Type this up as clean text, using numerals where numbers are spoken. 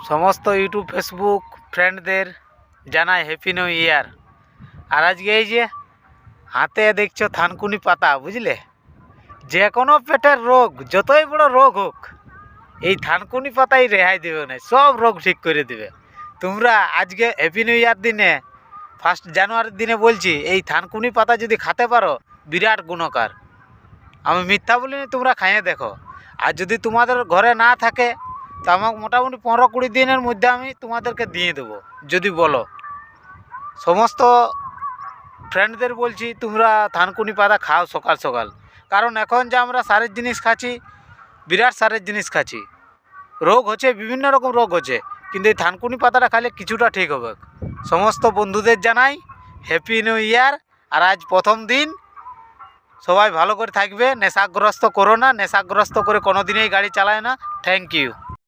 সমস্ত YouTube Facebook ফ্রেন্ডদের জানাই হ্যাপি নিউ ইয়ার। আর আজকে এই যে হাতে দেখছো থানকুনি পাতা, বুঝলে, যে কোনো পেটের রোগ, যতই বড় রোগ হোক, এই থানকুনি পাতাই রেহাই দেবে না, সব রোগ ঠিক করে দেবে। তোমরা আজকে হ্যাপি নিউ ইয়ার দিনে, 1 জানুয়ারির দিনে বলছি, এই থানকুনি পাতা যদি খেতে পারো বিরাট গুণকার। আমি মিথ্যা বলিনি, তোমরা খাইয়ে দেখো। আর যদি তোমাদের ঘরে না থাকে তো আমাকে মোটামুটি 15-20 দিনের মধ্যে আমি তোমাদেরকে দিয়ে দেবো, যদি বলো। সমস্ত ফ্রেন্ডদের বলছি তোমরা থানকুনি পাতা খাও সকাল সকাল, কারণ এখন যে আমরা সারের জিনিস খাচ্ছি, বিরাট সারের জিনিস খাচ্ছি, রোগ হচ্ছে, বিভিন্ন রকম রোগ হচ্ছে, কিন্তু এই থানকুনি পাতাটা খাইলে কিছুটা ঠিক হবে। সমস্ত বন্ধুদের জানাই হ্যাপি নিউ ইয়ার। আর আজ প্রথম দিন, সবাই ভালো করে থাকবে, নেশাগ্রস্ত করো না, নেশাগ্রস্ত করে কোনো দিনেই গাড়ি চালায় না। Thank you.